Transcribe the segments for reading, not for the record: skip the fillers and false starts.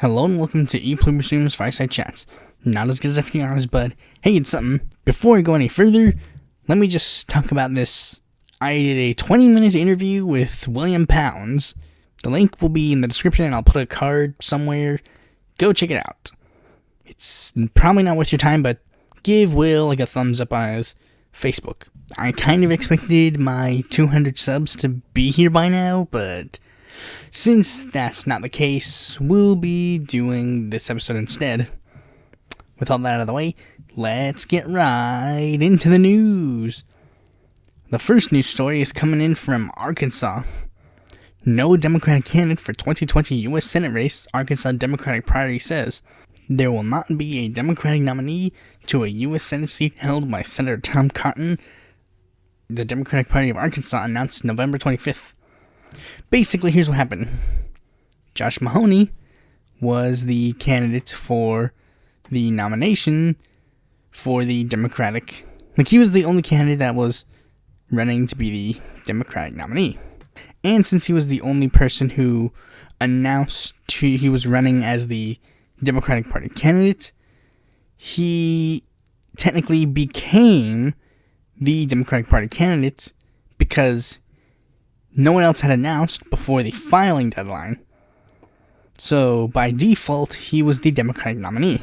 Hello and welcome to Pluribus Unum's Fireside Chats. Not as good as FDR's, but hey, it's something. Before I go any further, let me just talk about this. I did a 20-minute interview with William Pounds. The link will be in the description and I'll put a card somewhere. Go check it out. It's probably not worth your time, but give Will a thumbs up on his Facebook. I kind of expected my 200 subs to be here by now, but since that's not the case, we'll be doing this episode instead. With all that out of the way, let's get right into the news. The first news story is coming in from Arkansas. No Democratic candidate for 2020 U.S. Senate race, Arkansas Democratic Party says. There will not be a Democratic nominee to a U.S. Senate seat held by Senator Tom Cotton, the Democratic Party of Arkansas announced November 25th. Basically, here's what happened. Josh Mahoney was the candidate for the nomination for the Democratic. He was the only candidate that was running to be the Democratic nominee. And since he was the only person who announced he was running as the Democratic Party candidate, he technically became the Democratic Party candidate because no one else had announced before the filing deadline. So, by default, he was the Democratic nominee.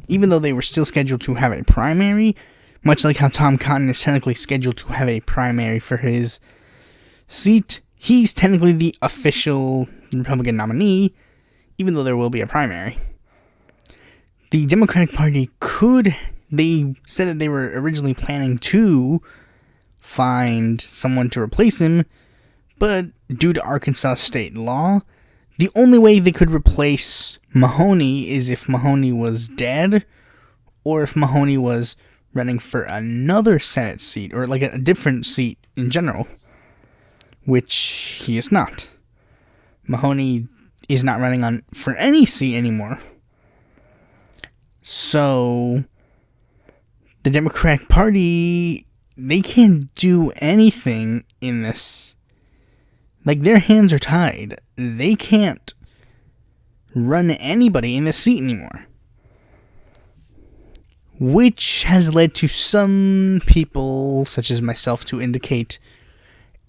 Even though they were still scheduled to have a primary, much like how Tom Cotton is technically scheduled to have a primary for his seat, he's technically the official Republican nominee, even though there will be a primary. The Democratic Party they said that they were originally planning to find someone to replace him, but due to Arkansas state law, the only way they could replace Mahoney is if Mahoney was dead, or if Mahoney was running for another Senate seat, or a different seat in general, which he is not. Mahoney is not running for any seat anymore. So, the Democratic Party, they can't do anything in this. Their hands are tied. They can't run anybody in this seat anymore. Which has led to some people, such as myself, to indicate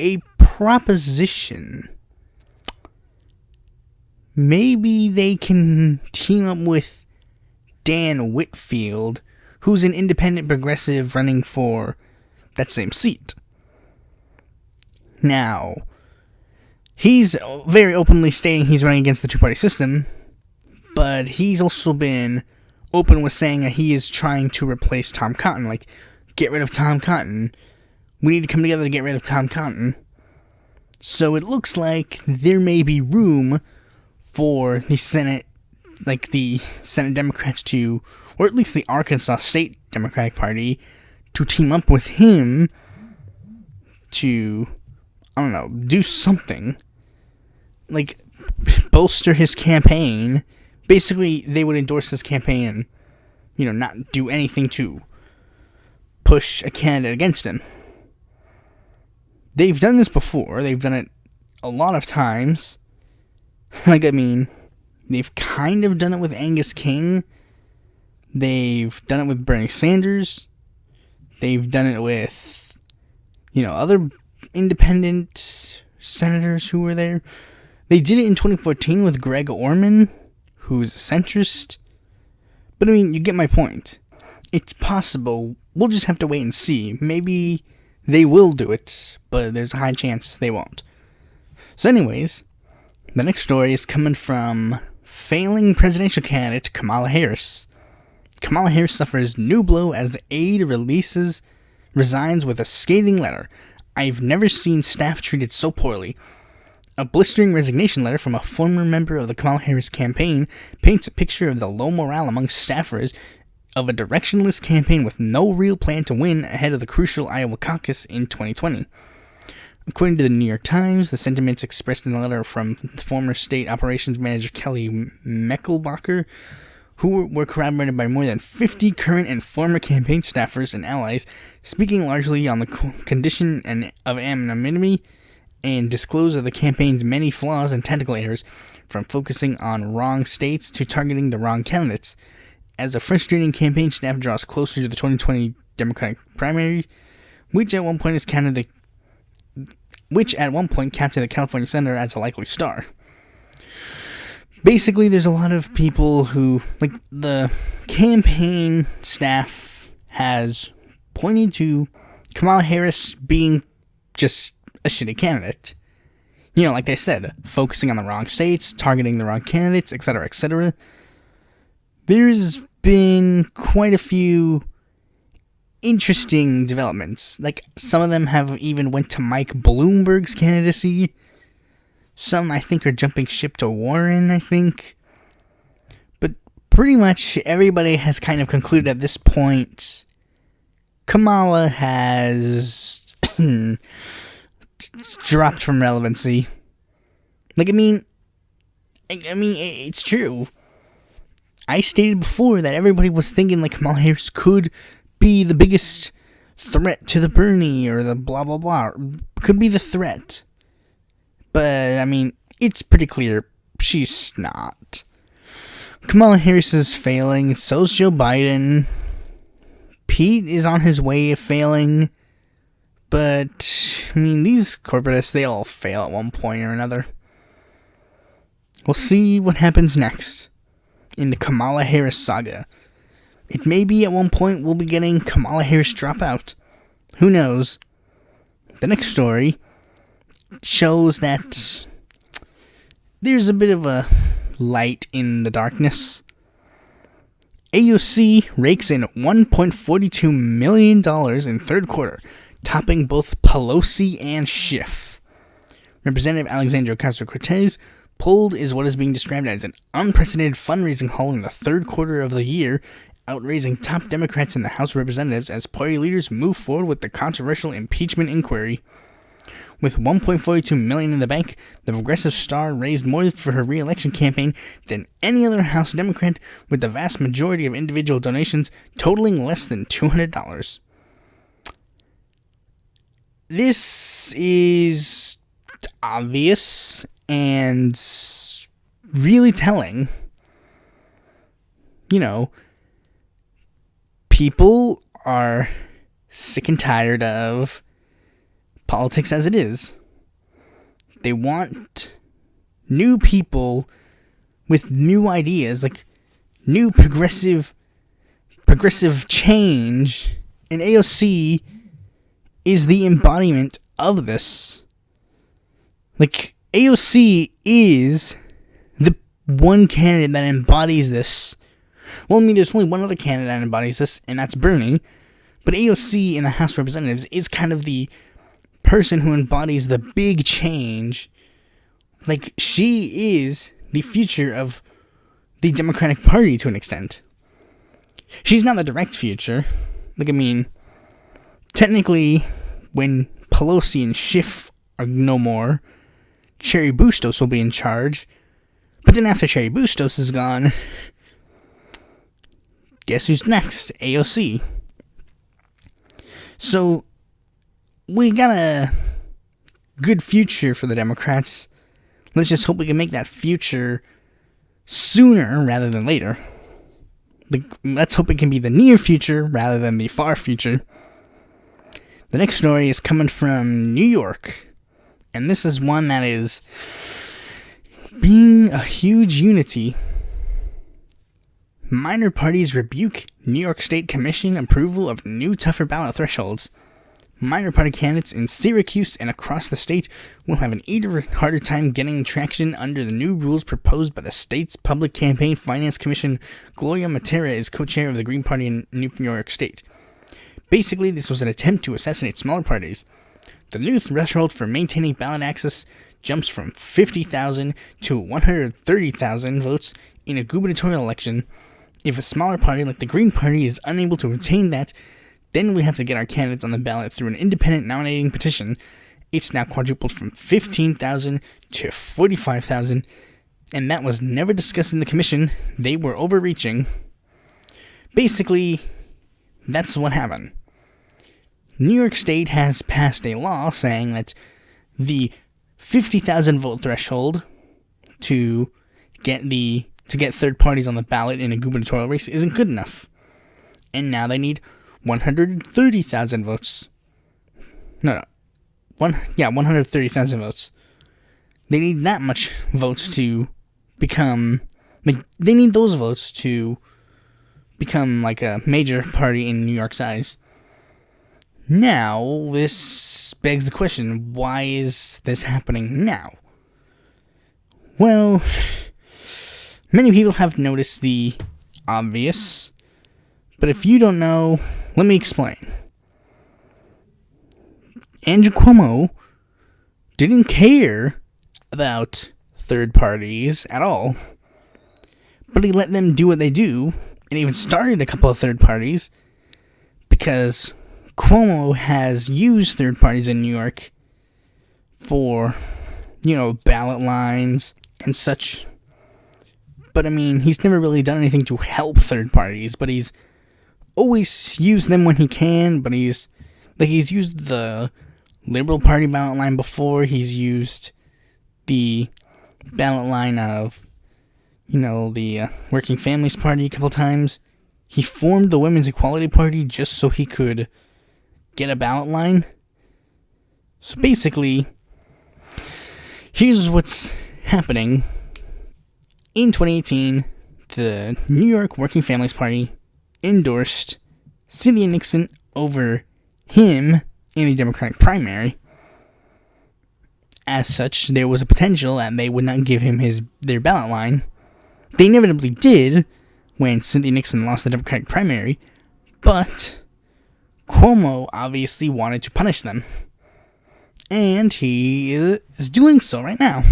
a proposition. Maybe they can team up with Dan Whitfield, who's an independent progressive running for that same seat. Now, he's very openly stating he's running against the two-party system, but he's also been open with saying that he is trying to replace Tom Cotton. Get rid of Tom Cotton. We need to come together to get rid of Tom Cotton. So it looks like there may be room for the Senate, the Senate Democrats to, or at least the Arkansas State Democratic Party, to team up with him to, do something. Bolster his campaign. Basically, they would endorse his campaign and, not do anything to push a candidate against him. They've done this before. They've done it a lot of times. They've kind of done it with Angus King. They've done it with Bernie Sanders. They've done it with, other independent senators who were there. They did it in 2014 with Greg Orman, who's a centrist. But you get my point. It's possible. We'll just have to wait and see. Maybe they will do it, but there's a high chance they won't. So anyways, the next story is coming from failing presidential candidate Kamala Harris. Kamala Harris suffers new blow as aide resigns with a scathing letter. I've never seen staff treated so poorly. A blistering resignation letter from a former member of the Kamala Harris campaign paints a picture of the low morale among staffers of a directionless campaign with no real plan to win ahead of the crucial Iowa caucus in 2020. According to the New York Times, the sentiments expressed in the letter from former state operations manager Kelly Meckelbacher, who were corroborated by more than 50 current and former campaign staffers and allies, speaking largely on the condition of anonymity and disclose of the campaign's many flaws and technical errors, from focusing on wrong states to targeting the wrong candidates. As a frustrating campaign staff draws closer to the 2020 Democratic primary, which at one point counted the California senator as a likely star. Basically, there's a lot of people who, like, the campaign staff has pointed to Kamala Harris being just a shitty candidate. You know, like I said, focusing on the wrong states, targeting the wrong candidates, etc., etc. There's been quite a few interesting developments. Like, some of them have even went to Mike Bloomberg's candidacy. Some, I think, are jumping ship to Warren, I think. But pretty much everybody has kind of concluded at this point Kamala has dropped from relevancy. Like, I mean, it's true. I stated before that everybody was thinking, like, Kamala Harris could be the biggest threat to the Bernie or the blah, blah, blah. Could be the threat. But, I mean, it's pretty clear she's not. Kamala Harris is failing. So's Joe Biden. Pete is on his way of failing. But, I mean, these corporatists, they all fail at one point or another. We'll see what happens next in the Kamala Harris saga. It may be at one point we'll be getting Kamala Harris drop out. Who knows? The next story shows that there's a bit of a light in the darkness. AOC rakes in $1.42 million in third quarter, topping both Pelosi and Schiff. Representative Alexandria Ocasio-Cortez pulled is what is being described as an unprecedented fundraising haul in the third quarter of the year, outraising top Democrats in the House of Representatives as party leaders move forward with the controversial impeachment inquiry. With $1.42 million in the bank, the progressive star raised more for her re-election campaign than any other House Democrat, with the vast majority of individual donations totaling less than $200. This is obvious and really telling. You know, people are sick and tired of politics as it is. They want new people with new ideas, like new progressive change, and AOC is the embodiment of this. Like, AOC is the one candidate that embodies this. Well, I mean, there's only one other candidate that embodies this, and that's Bernie. But AOC in the House of Representatives is kind of the person who embodies the big change. Like, she is the future of the Democratic Party to an extent. She's not the direct future. Like, I mean, technically, when Pelosi and Schiff are no more, Cherry Bustos will be in charge. But then after Cherry Bustos is gone, guess who's next? AOC. So, we got a good future for the Democrats. Let's just hope we can make that future sooner rather than later. Let's hope it can be the near future rather than the far future. The next story is coming from New York. And this is one that is being a huge unity. Minor parties rebuke New York State Commission approval of new tougher ballot thresholds. Minor party candidates in Syracuse and across the state will have an even harder time getting traction under the new rules proposed by the state's Public Campaign Finance Commission. Gloria Matera is co-chair of the Green Party in New York State. Basically, this was an attempt to assassinate smaller parties. The new threshold for maintaining ballot access jumps from 50,000 to 130,000 votes in a gubernatorial election. If a smaller party like the Green Party is unable to retain that, then we have to get our candidates on the ballot through an independent nominating petition. It's now quadrupled from 15,000 to 45,000, and that was never discussed in the commission. They were overreaching. Basically, that's what happened. New York State has passed a law saying that the 50,000 vote threshold to get third parties on the ballot in a gubernatorial race isn't good enough. And now they need 130,000 votes. 130,000 votes. They need that much votes to become, they need those votes to become like a major party in New York size. Now, this begs the question, why is this happening now? Well, many people have noticed the obvious, but if you don't know, let me explain. Andrew Cuomo didn't care about third parties at all, but he let them do what they do, and even started a couple of third parties, because Cuomo has used third parties in New York for, ballot lines and such. But I mean, he's never really done anything to help third parties, but he's always used them when he can. But he's used the Liberal Party ballot line before. He's used the ballot line of, the Working Families Party a couple times. He formed the Women's Equality Party just so he could get a ballot line. So basically, here's what's happening. In 2018, the New York Working Families Party endorsed Cynthia Nixon over him in the Democratic primary. As such, there was a potential that they would not give him their ballot line. They inevitably did when Cynthia Nixon lost the Democratic primary, but Cuomo obviously wanted to punish them. And he is doing so right now.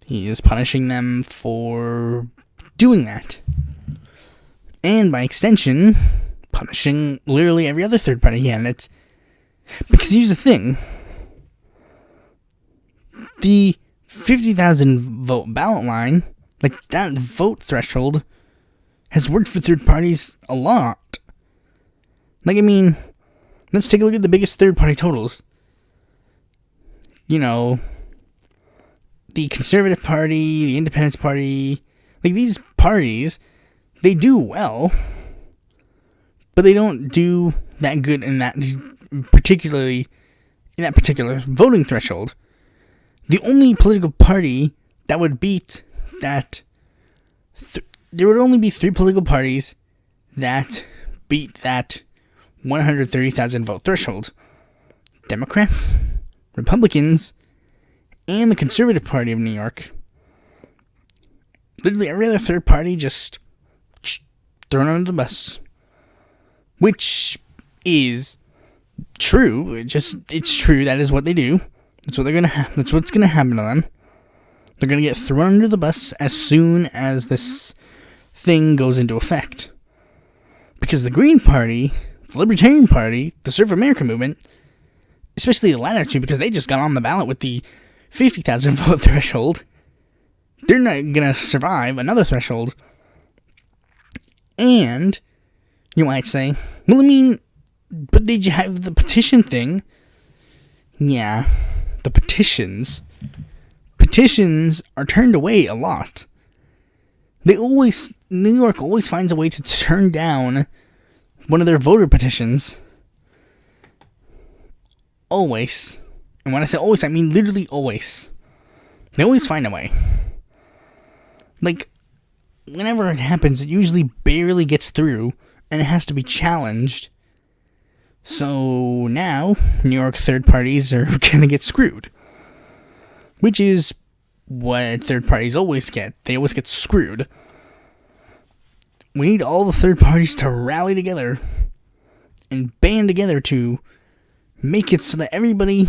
He is punishing them for doing that. And by extension, punishing literally every other third party candidate. Because here's the thing. The 50,000 vote ballot line, that vote threshold, has worked for third parties a lot. Let's take a look at the biggest third party totals. The Conservative Party, the Independence Party, these parties, they do well, but they don't do that good in that particular voting threshold. The only political party that would beat that, there would only be 3 political parties that beat that 130,000 vote threshold. Democrats, Republicans, and the Conservative Party of New York. Literally every other third party just thrown under the bus. Which is true. It's true. That is what they do. That's what's gonna happen to them. They're gonna get thrown under the bus as soon as this thing goes into effect. Because the Green Party, the Libertarian Party, the Serve America movement, especially the latter two, because they just got on the ballot with the 50,000 vote threshold, they're not gonna survive another threshold. And you might say, well, but did you have the petition thing? Yeah, the petitions are turned away a lot. New York always finds a way to turn down one of their voter petitions. Always. And when I say always, I mean literally always. They always find a way. Whenever it happens, it usually barely gets through, and it has to be challenged. So now, New York third parties are gonna get screwed. Which is what third parties always get. They always get screwed. We need all the third parties to rally together and band together to make it so that everybody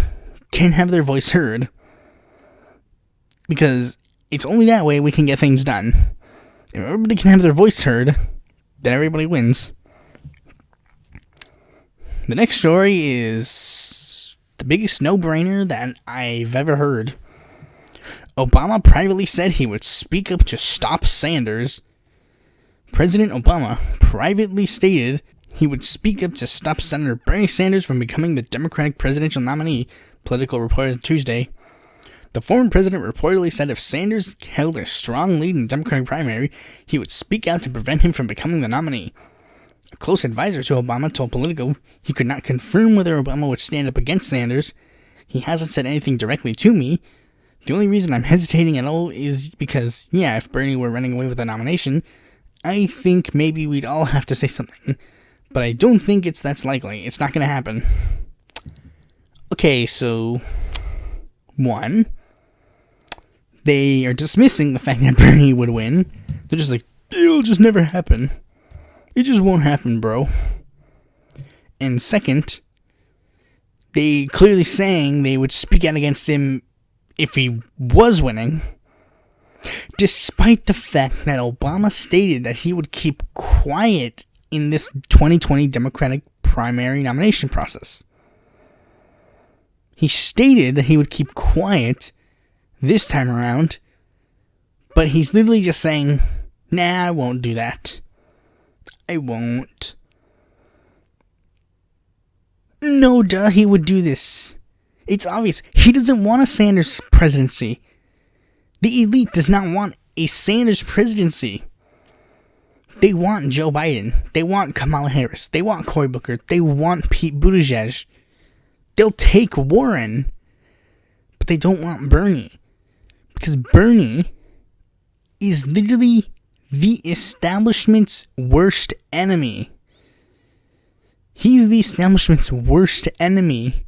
can have their voice heard. Because it's only that way we can get things done. If everybody can have their voice heard, then everybody wins. The next story is the biggest no-brainer that I've ever heard. Obama privately said he would speak up to stop Sanders. President Obama privately stated he would speak up to stop Senator Bernie Sanders from becoming the Democratic presidential nominee, Politico reported Tuesday. The former president reportedly said if Sanders held a strong lead in the Democratic primary, he would speak out to prevent him from becoming the nominee. A close advisor to Obama told Politico he could not confirm whether Obama would stand up against Sanders. He hasn't said anything directly to me. The only reason I'm hesitating at all is because, yeah, if Bernie were running away with the nomination, I think maybe we'd all have to say something. But I don't think that's likely. It's not going to happen. Okay, so 1, they are dismissing the fact that Bernie would win. They're just like, it'll just never happen. It just won't happen, bro. And second, they clearly saying they would speak out against him if he was winning, despite the fact that Obama stated that he would keep quiet in this 2020 Democratic primary nomination process. He stated that he would keep quiet this time around, but he's literally just saying, nah, I won't do that. I won't. No, duh, he would do this. It's obvious. He doesn't want a Sanders presidency. The elite does not want a Sanders presidency. They want Joe Biden. They want Kamala Harris. They want Cory Booker. They want Pete Buttigieg. They'll take Warren, but they don't want Bernie. Because Bernie is literally the establishment's worst enemy. He's the establishment's worst enemy.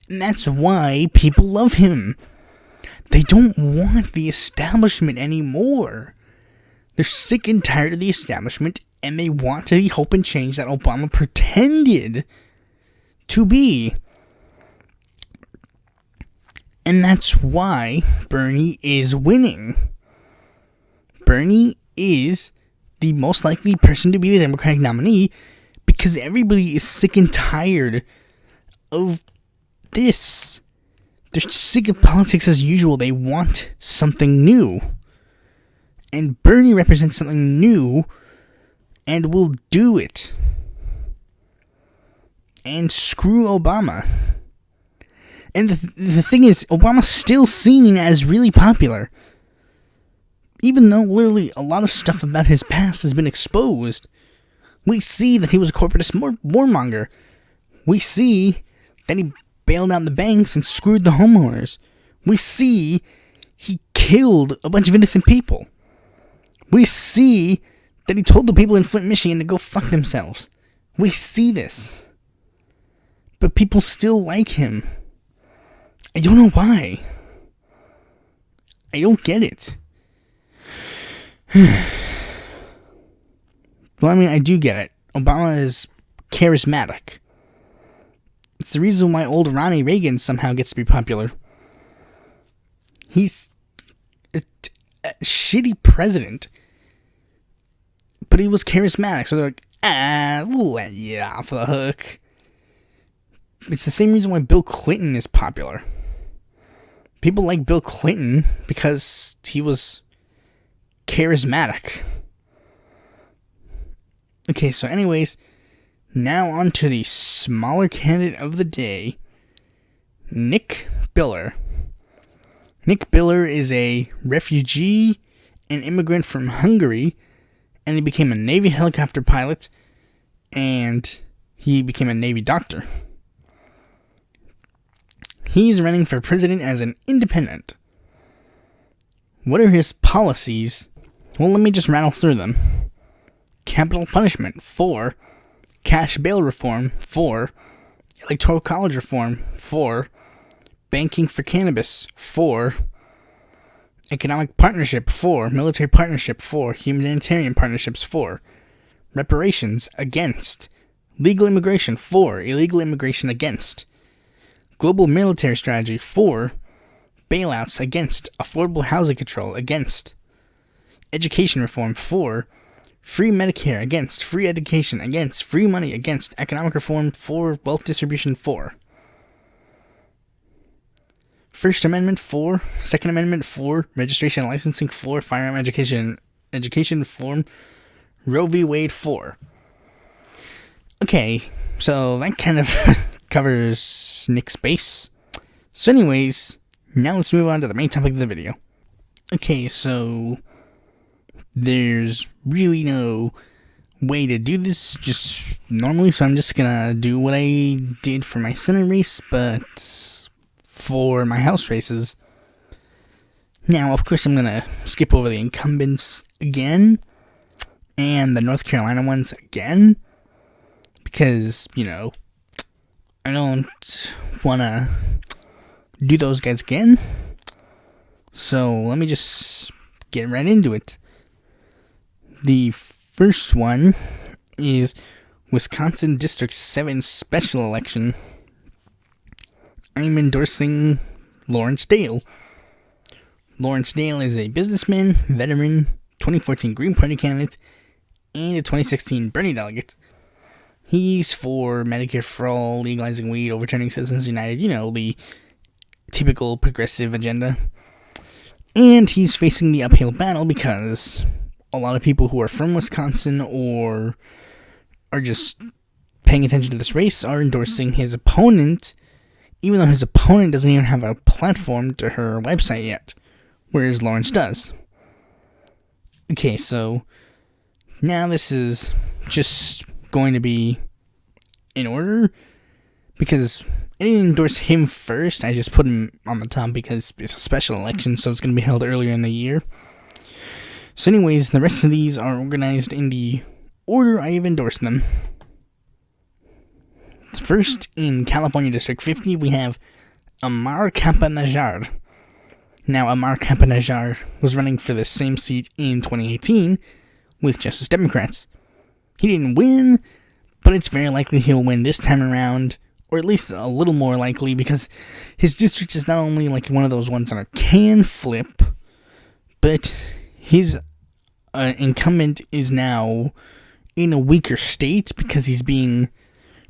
And that's why people love him. They don't want the establishment anymore. They're sick and tired of the establishment, and they want the hope and change that Obama pretended to be. And that's why Bernie is winning. Bernie is the most likely person to be the Democratic nominee because everybody is sick and tired of this. They're sick of politics as usual. They want something new. And Bernie represents something new and will do it. And screw Obama. And the thing is, Obama's still seen as really popular. Even though literally a lot of stuff about his past has been exposed. We see that he was a corporatist warmonger. We see that he bailed out the banks and screwed the homeowners. We see he killed a bunch of innocent people. We see that he told the people in Flint, Michigan to go fuck themselves. We see this. But people still like him. I don't know why. I don't get it. Well, I mean, I do get it. Obama is charismatic. It's the reason why old Ronnie Reagan somehow gets to be popular. He's a shitty president, but he was charismatic, so they're like, we'll let you off the hook. It's the same reason why Bill Clinton is popular. People like Bill Clinton because he was charismatic. Okay, so anyways, now on to the smaller candidate of the day, Nick Biller. Nick Biller is a refugee and immigrant from Hungary, and he became a Navy helicopter pilot, and he became a Navy doctor. He's running for president as an independent. What are his policies? Well, let me just rattle through them. Capital punishment, 4. Cash bail reform, 4. Electoral college reform, 4. Banking for cannabis, 4. Economic partnership, 4. Military partnership, 4. Humanitarian partnerships, 4. Reparations, against. Legal immigration, 4. Illegal immigration, against. Global military strategy, 4. Bailouts, against. Affordable housing control, against. Education reform, 4. Free Medicare, against. Free education, against. Free money, against. Economic reform, 4. Wealth distribution, 4. First Amendment, 4. Second Amendment, 4. Registration and licensing, 4. Firearm education reform. Roe v. Wade, 4. Okay, so that kind of covers Nick's base. So anyways, now let's move on to the main topic of the video. Okay, so there's really no way to do this just normally, so I'm just gonna do what I did for my Senate race, but for my House races. Now, of course, I'm gonna skip over the incumbents again, and the North Carolina ones again, because, I don't wanna do those guys again. So let me just get right into it. The first one is Wisconsin District 7 special election. I'm endorsing Lawrence Dale. Lawrence Dale is a businessman, veteran, 2014 Green Party candidate, and a 2016 Bernie delegate. He's for Medicare for All, legalizing weed, overturning Citizens United, the typical progressive agenda. And he's facing the uphill battle because a lot of people who are from Wisconsin or are just paying attention to this race are endorsing his opponent, even though his opponent doesn't even have a platform to her website yet, whereas Lawrence does. Okay, so now this is just going to be in order, because I didn't endorse him first. I just put him on the top because it's a special election, so it's going to be held earlier in the year. So anyways, the rest of these are organized in the order I have endorsed them. First, in California District 50, we have Amar Campa-Najjar. Now, Amar Campa-Najjar was running for the same seat in 2018 with Justice Democrats. He didn't win, but it's very likely he'll win this time around, or at least a little more likely, because his district is not only like one of those ones that can flip, but his incumbent is now in a weaker state because he's being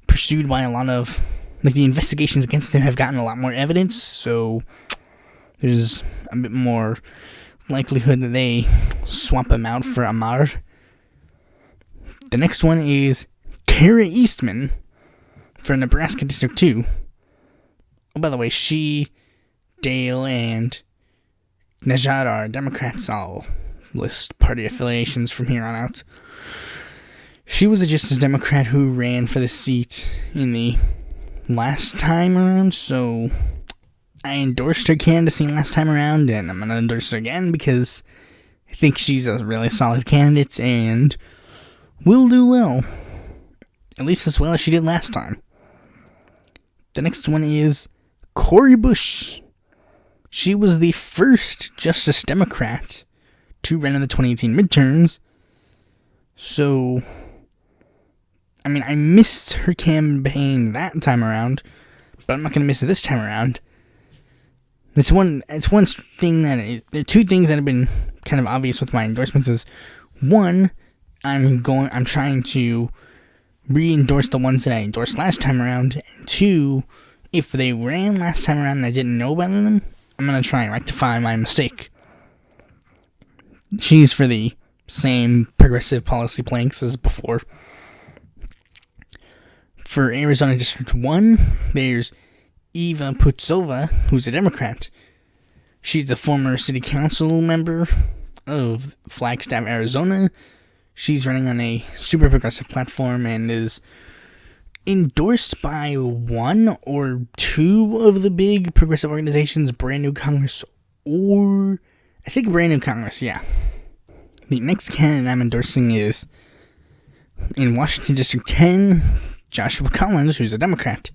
pursued by a lot of, the investigations against him have gotten a lot more evidence, so there's a bit more likelihood that they swap him out for Amar. The next one is Kara Eastman for Nebraska District 2. Oh, by the way, she, Dale, and Najjar are Democrats. I'll list party affiliations from here on out. She was a Justice Democrat who ran for the seat in the last time around, so I endorsed her candidacy last time around, and I'm going to endorse her again because I think she's a really solid candidate and will do well. At least as well as she did last time. The next one is Cori Bush. She was the first Justice Democrat to run in the 2018 midterms. So, I missed her campaign that time around, but I'm not going to miss it this time around. It's one thing that there are two things that have been kind of obvious with my endorsements. Is one, I'm trying to re-endorse the ones that I endorsed last time around, and two, if they ran last time around and I didn't know about them, I'm going to try and rectify my mistake. She's for the same progressive policy planks as before. For Arizona District 1, there's Eva Putzova, who's a Democrat. She's a former city council member of Flagstaff, Arizona. She's running on a super progressive platform and is endorsed by one or two of the big progressive organizations, Brand New Congress, or I think Brand New Congress, yeah. The next candidate I'm endorsing is, in Washington District 10, Joshua Collins, who's a Democrat.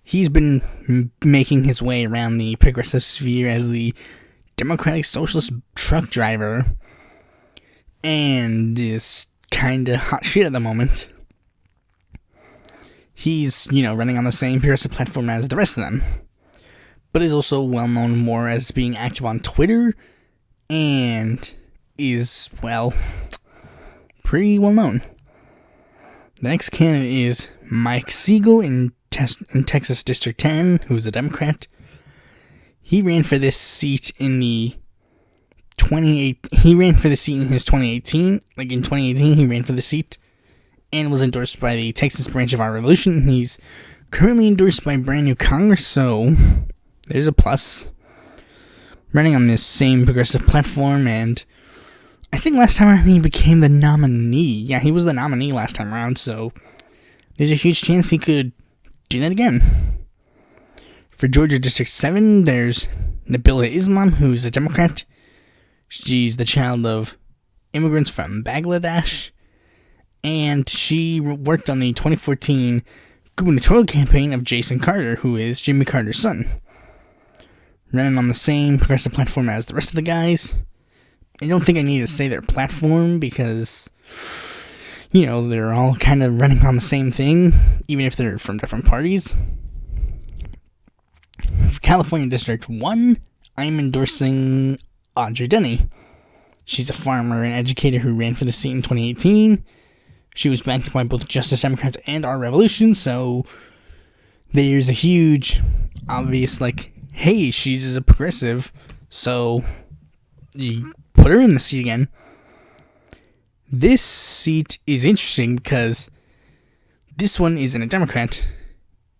He's been making his way around the progressive sphere as the Democratic Socialist truck driver, and is kinda hot shit at the moment. He's, running on the same progressive platform as the rest of them, but is also well known more as being active on Twitter, and is, pretty well known. The next candidate is Mike Siegel in Texas District 10, who's a Democrat. He ran for this seat in his 2018. Like in 2018, he ran for the seat and was endorsed by the Texas branch of our revolution. He's currently endorsed by Brand New Congress, so there's a plus. running on this same progressive platform, and I think last time around he became the nominee. Yeah, he was the nominee last time around, so there's a huge chance he could do that again. For Georgia District 7, there's Nabila Islam, who's a Democrat. She's the child of immigrants from Bangladesh, and she worked on the 2014 gubernatorial campaign of Jason Carter, who is Jimmy Carter's son. Running on the same progressive platform as the rest of the guys. I don't think I need to say their platform because, they're all kind of running on the same thing, even if they're from different parties. For California District 1, I'm endorsing Audrey Denny. She's a farmer and educator who ran for the seat in 2018. She was backed by both Justice Democrats and Our Revolution, so there's a huge, obvious, hey, she's a progressive, so you put her in the seat again. This seat is interesting because this one isn't a Democrat.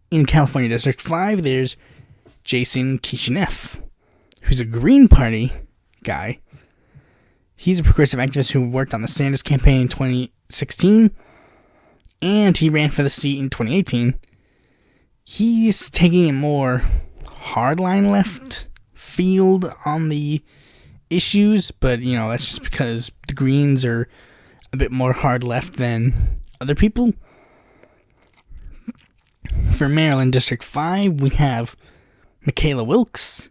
In California District 5, there's Jason Kishinev, who's a Green Party guy. He's a progressive activist who worked on the Sanders campaign in 2016, and he ran for the seat in 2018. He's taking a more hardline left field on the issues, but, that's just because the Greens are a bit more hard left than other people. For Maryland District 5, we have Michaela Wilkes.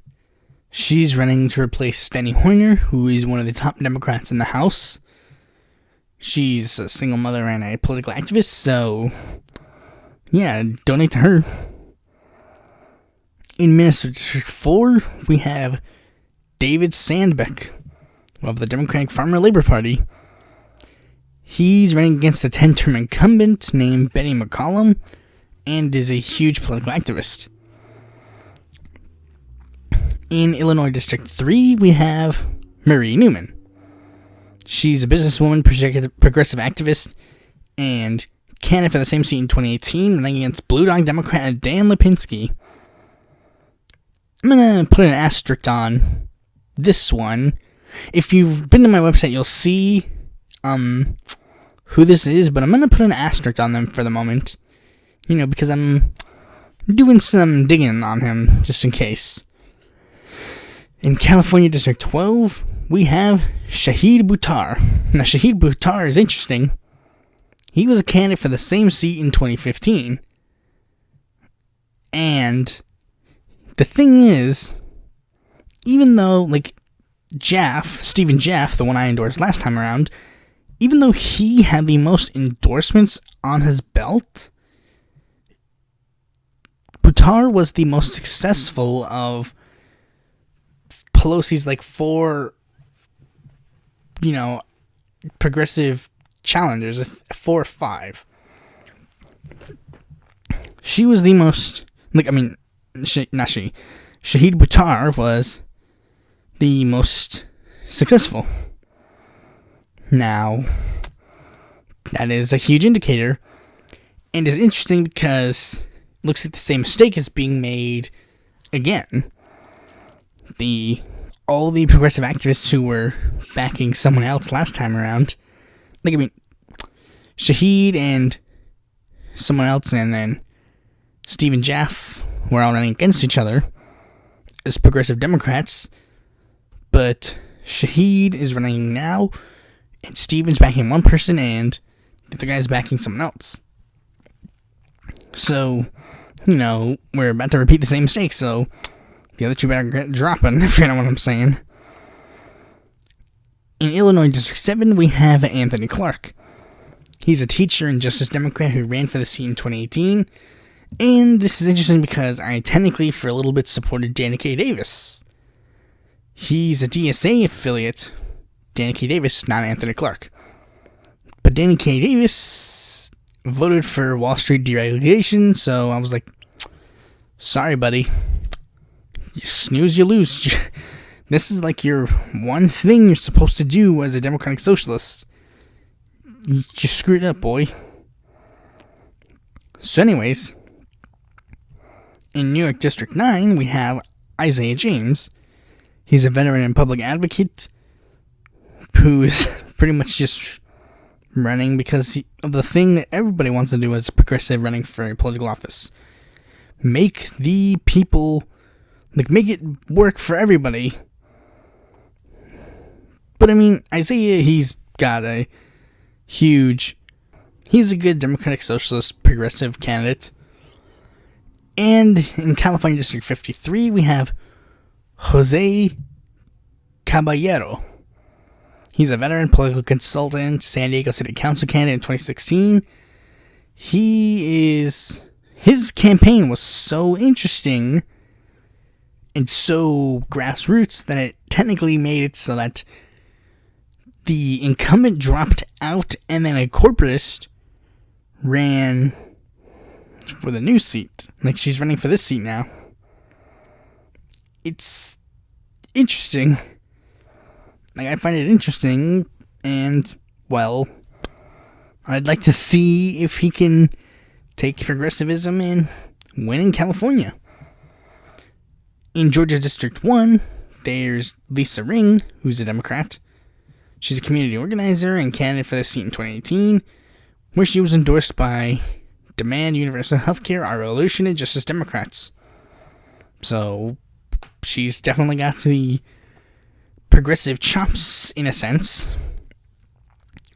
She's running to replace Steny Hoyer, who is one of the top Democrats in the House. She's a single mother and a political activist, so yeah, donate to her. In Minnesota District 4, we have David Sandbeck of the Democratic Farmer Labor Party. He's running against a 10-term incumbent named Betty McCollum and is a huge political activist. In Illinois District 3, we have Marie Newman. She's a businesswoman, progressive activist, and candidate for the same seat in 2018, running against Blue Dog Democrat Dan Lipinski. I'm going to put an asterisk on this one. If you've been to my website, you'll see who this is, but I'm going to put an asterisk on them for the moment. Because I'm doing some digging on him, just in case. In California District 12, we have Shahid Buttar. Now, Shahid Buttar is interesting. He was a candidate for the same seat in 2015. And the thing is, even though, Stephen Jaff, the one I endorsed last time around, even though he had the most endorsements on his belt, Buttar was the most successful of Pelosi's, 4, progressive challengers, 4 or 5. She was the most, Shahid Buttar was the most successful. Now, that is a huge indicator, and is interesting because it looks like the same mistake is being made again. All the progressive activists who were backing someone else last time around, Shahid and someone else, and then Stephen Jaff were all running against each other as progressive Democrats, but Shahid is running now, and Stephen's backing one person, and the other guy's backing someone else. So, we're about to repeat the same mistake, so the other two better get dropping, if you know what I'm saying. In Illinois District 7, we have Anthony Clark. He's a teacher and Justice Democrat who ran for the seat in 2018. And this is interesting because I technically, for a little bit, supported Danny K. Davis. He's a DSA affiliate. Danny K. Davis, not Anthony Clark. But Danny K. Davis voted for Wall Street deregulation, so I was like, sorry, buddy. You snooze, you lose. This is your one thing you're supposed to do as a democratic socialist. You screwed up, boy. So anyways, in New York District 9, we have Isaiah James. He's a veteran and public advocate who is pretty much just running because of the thing that everybody wants to do as a progressive running for a political office. Make the people, make it work for everybody. But I mean, Isaiah, he's a good Democratic Socialist progressive candidate. And in California District 53, we have Jose Caballero. He's a veteran political consultant, San Diego City Council candidate in 2016. His campaign was so interesting and so grassroots that it technically made it so that the incumbent dropped out and then a corporatist ran for the new seat. She's running for this seat now. It's interesting. I find it interesting, and, well, I'd like to see if he can take progressivism and win in California. In Georgia District 1, there's Lisa Ring, who's a Democrat. She's a community organizer and candidate for the seat in 2018, where she was endorsed by Demand Universal Healthcare, Our Revolution, and Justice Democrats. So, she's definitely got the progressive chops, in a sense.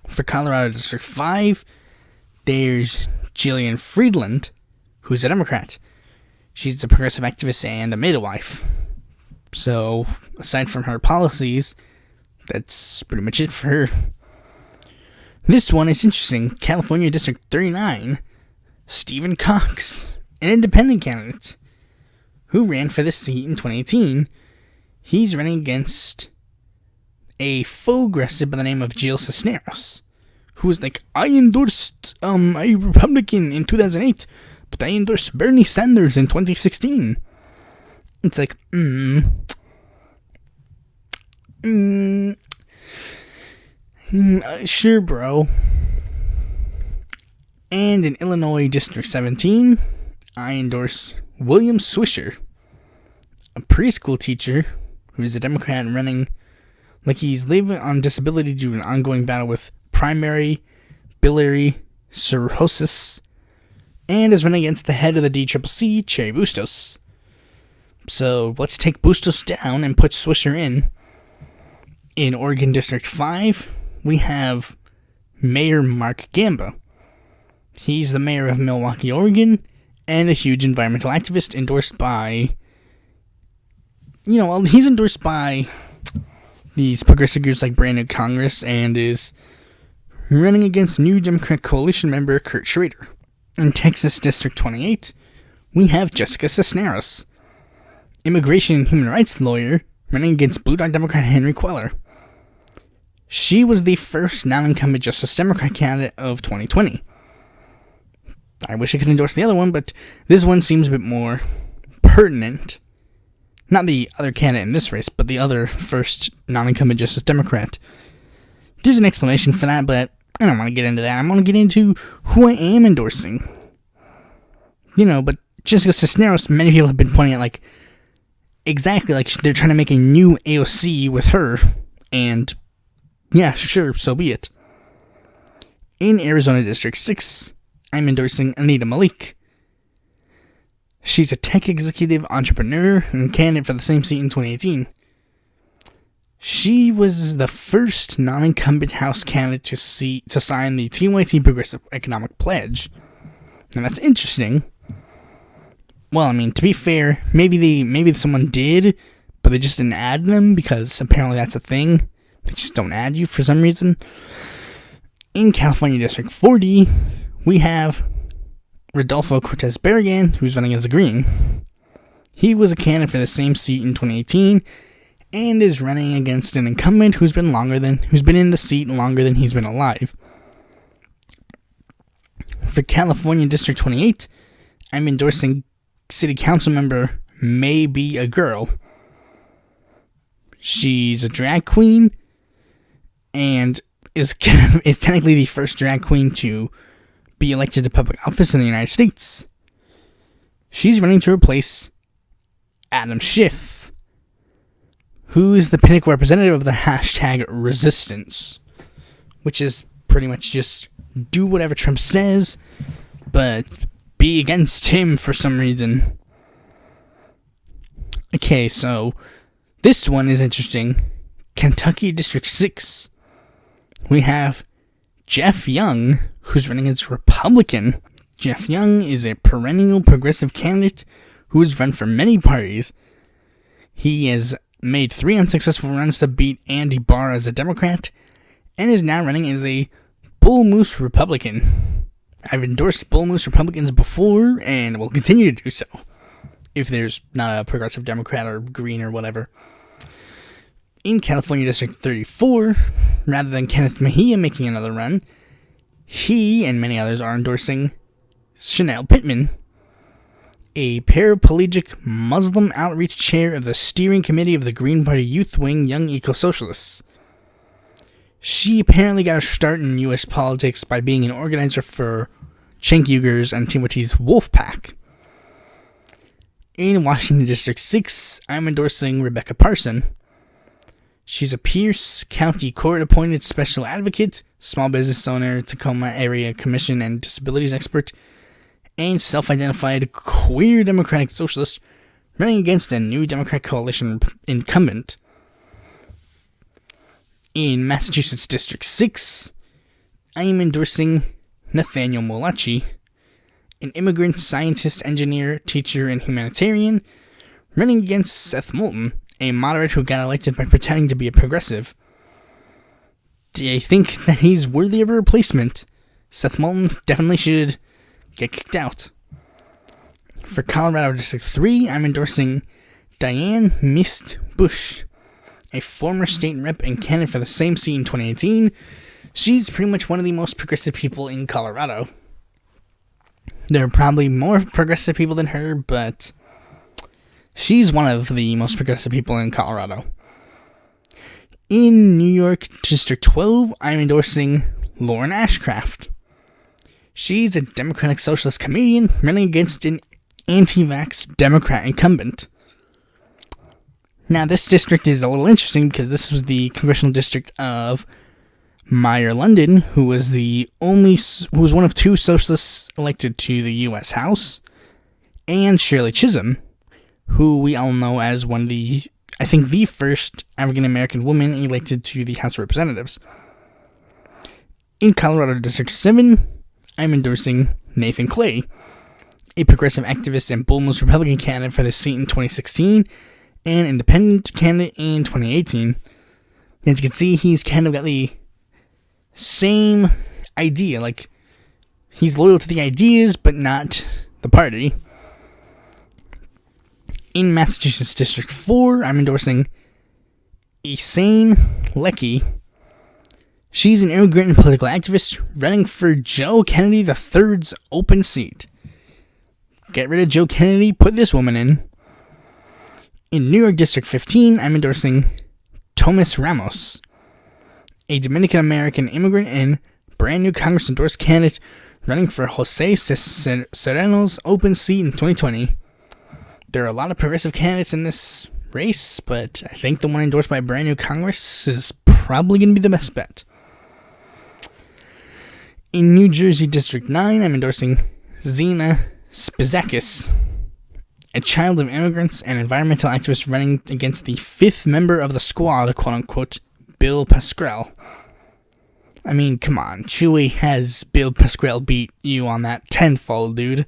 For Colorado District 5, there's Jillian Friedland, who's a Democrat. She's a progressive activist and a midwife. So, aside from her policies, that's pretty much it for her. This one is interesting. California District 39, Stephen Cox, an independent candidate, who ran for this seat in 2018. He's running against a faux progressive by the name of Jill Cisneros, who was I endorsed a Republican in 2008, but I endorsed Bernie Sanders in 2016. It's sure, bro. And in Illinois District 17, I endorse William Swisher, a preschool teacher who's a Democrat running he's living on disability due to an ongoing battle with primary biliary cirrhosis, and is running against the head of the DCCC, Cherry Bustos. So let's take Bustos down and put Swisher in. In Oregon District 5, we have Mayor Mark Gamba. He's the mayor of Milwaukee, Oregon, and a huge environmental activist endorsed by, he's endorsed by these progressive groups like Brand New Congress, and is running against New Democrat Coalition member Kurt Schrader. In Texas District 28, we have Jessica Cisneros, immigration and human rights lawyer, running against Blue Dog Democrat Henry Queller. She was the first non-incumbent Justice Democrat candidate of 2020. I wish I could endorse the other one, but this one seems a bit more pertinent. Not the other candidate in this race, but the other first non-incumbent Justice Democrat. There's an explanation for that, but I don't want to get into that. I want to get into who I am endorsing. But Jessica Cisneros, many people have been pointing at, exactly, they're trying to make a new AOC with her, and, yeah, sure, so be it. In Arizona District 6, I'm endorsing Anita Malik. She's a tech executive, entrepreneur, and candidate for the same seat in 2018. She was the first non-incumbent House candidate to sign the TYT Progressive Economic Pledge. And that's interesting. Well, to be fair, maybe someone did, but they just didn't add them, because apparently that's a thing. They just don't add you for some reason. In California District 40, we have Rodolfo Cortez Barragan, who's running as a Green. He was a candidate for the same seat in 2018, and is running against an incumbent who's been in the seat longer than he's been alive. For California District 28, I'm endorsing City Council member May Be a Girl. She's a drag queen, and is technically the first drag queen to be elected to public office in the United States. She's running to replace Adam Schiff, who is the pinnacle representative of the hashtag resistance, which is pretty much just do whatever Trump says, but be against him for some reason. Okay, so this one is interesting. Kentucky District 6. We have Jeff Young, who's running as Republican. Jeff Young is a perennial progressive candidate who has run for many parties. He has made 3 unsuccessful runs to beat Andy Barr as a Democrat, and is now running as a Bull Moose Republican. I've endorsed Bull Moose Republicans before, and will continue to do so, if there's not a progressive Democrat or Green or whatever. In California District 34, rather than Kenneth Mejia making another run, he and many others are endorsing Chanel Pittman, a paraplegic Muslim outreach chair of the steering committee of the Green Party Youth Wing Young Eco-Socialists. She apparently got her start in U.S. politics by being an organizer for Cenk Uyghurs and Timothy's Wolf Pack. In Washington District 6, I'm endorsing Rebecca Parson. She's a Pierce County Court-appointed special advocate, small business owner, Tacoma Area Commission and disabilities expert, and self-identified queer Democratic socialist running against a new Democrat coalition incumbent. In Massachusetts District 6, I am endorsing Nathaniel Molachi, an immigrant, scientist, engineer, teacher, and humanitarian, running against Seth Moulton, a moderate who got elected by pretending to be a progressive. Do you think that he's worthy of a replacement? Seth Moulton definitely should get kicked out. For Colorado District 3, I'm endorsing Diane Mist Bush, a former state rep and candidate for the same seat in 2018. She's pretty much one of the most progressive people in Colorado. There are probably more progressive people than her, but she's one of the most progressive people in Colorado. In New York District 12, I'm endorsing Lauren Ashcraft. She's a Democratic Socialist comedian running against an anti-vax Democrat incumbent. Now, this district is a little interesting because this was the congressional district of Meyer London, who was one of 2 socialists elected to the U.S. House, and Shirley Chisholm, who we all know as one of the first African-American woman elected to the House of Representatives. In Colorado District 7, I'm endorsing Nathan Clay, a progressive activist and Bull Moose Republican candidate for the seat in 2016, and independent candidate in 2018. As you can see, he's kind of got the same idea, like, he's loyal to the ideas, but not the party. In Massachusetts District 4, I'm endorsing Elaine Leckie. She's an immigrant and political activist running for Joe Kennedy III's open seat. Get rid of Joe Kennedy, put this woman in. In New York District 15, I'm endorsing Tomas Ramos, a Dominican-American immigrant and brand new Congress-endorsed candidate running for Jose Serrano's open seat in 2020. There are a lot of progressive candidates in this race, but I think the one endorsed by brand new Congress is probably going to be the best bet. In New Jersey District 9, I'm endorsing Zena Spizakis, a child of immigrants and environmental activist running against the 5th member of the squad, quote-unquote, Bill Pascrell. I mean, come on, Chewy has Bill Pascrell beat you on that tenfold, dude.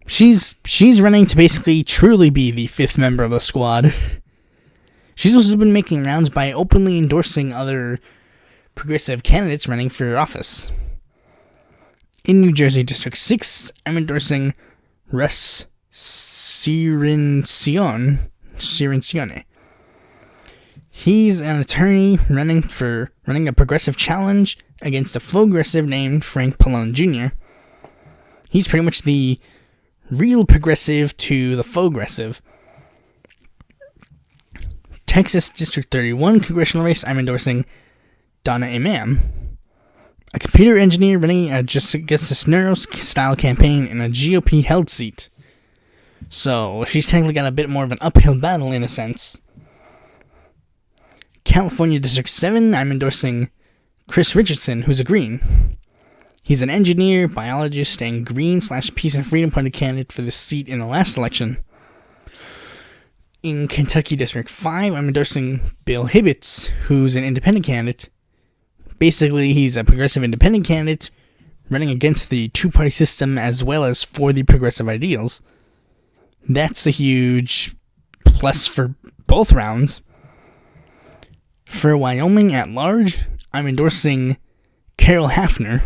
She's running to basically truly be the 5th member of the squad. She's also been making rounds by openly endorsing other progressive candidates running for office. In New Jersey District 6, I'm endorsing Russ Cirincione. He's an attorney running a progressive challenge against a progressive named Frank Pallone Jr. He's pretty much the real progressive to the faux-gressive. Texas District 31 congressional race, I'm endorsing Donna Imam, a computer engineer running a Justice Cisneros-style campaign in a GOP-held seat. So, she's technically got a bit more of an uphill battle in a sense. California District 7, I'm endorsing Chris Richardson, who's a Green. He's an engineer, biologist, and Green/Peace and Freedom Party candidate for this seat in the last election. In Kentucky District 5, I'm endorsing Bill Hibbets, who's an independent candidate. Basically, he's a progressive independent candidate running against the two-party system as well as for the progressive ideals. That's a huge plus for both rounds. For Wyoming at large, I'm endorsing Carol Hafner.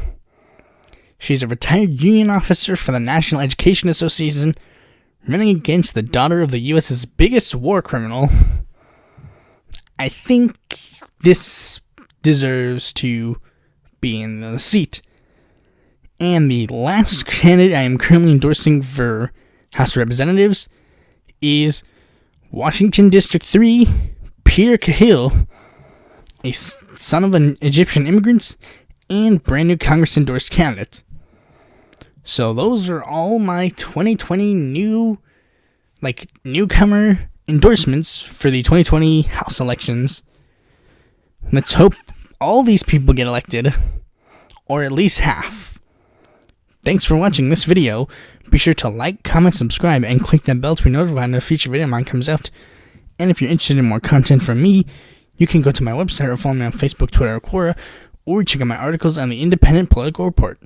She's a retired union officer for the National Education Association, running against the daughter of the U.S.'s biggest war criminal. I think this deserves to be in the seat. And the last candidate I am currently endorsing for House of Representatives is Washington District 3, Peter Cahill, a son of an Egyptian immigrant and brand new Congress-endorsed candidate. So those are all my 2020 newcomer endorsements for the 2020 House elections. Let's hope all these people get elected, or at least half. Thanks for watching this video. Be sure to like, comment, subscribe, and click that bell to be notified when a future video of mine comes out. And if you're interested in more content from me, you can go to my website or follow me on Facebook, Twitter, or Quora, or check out my articles on the Independent Political Report.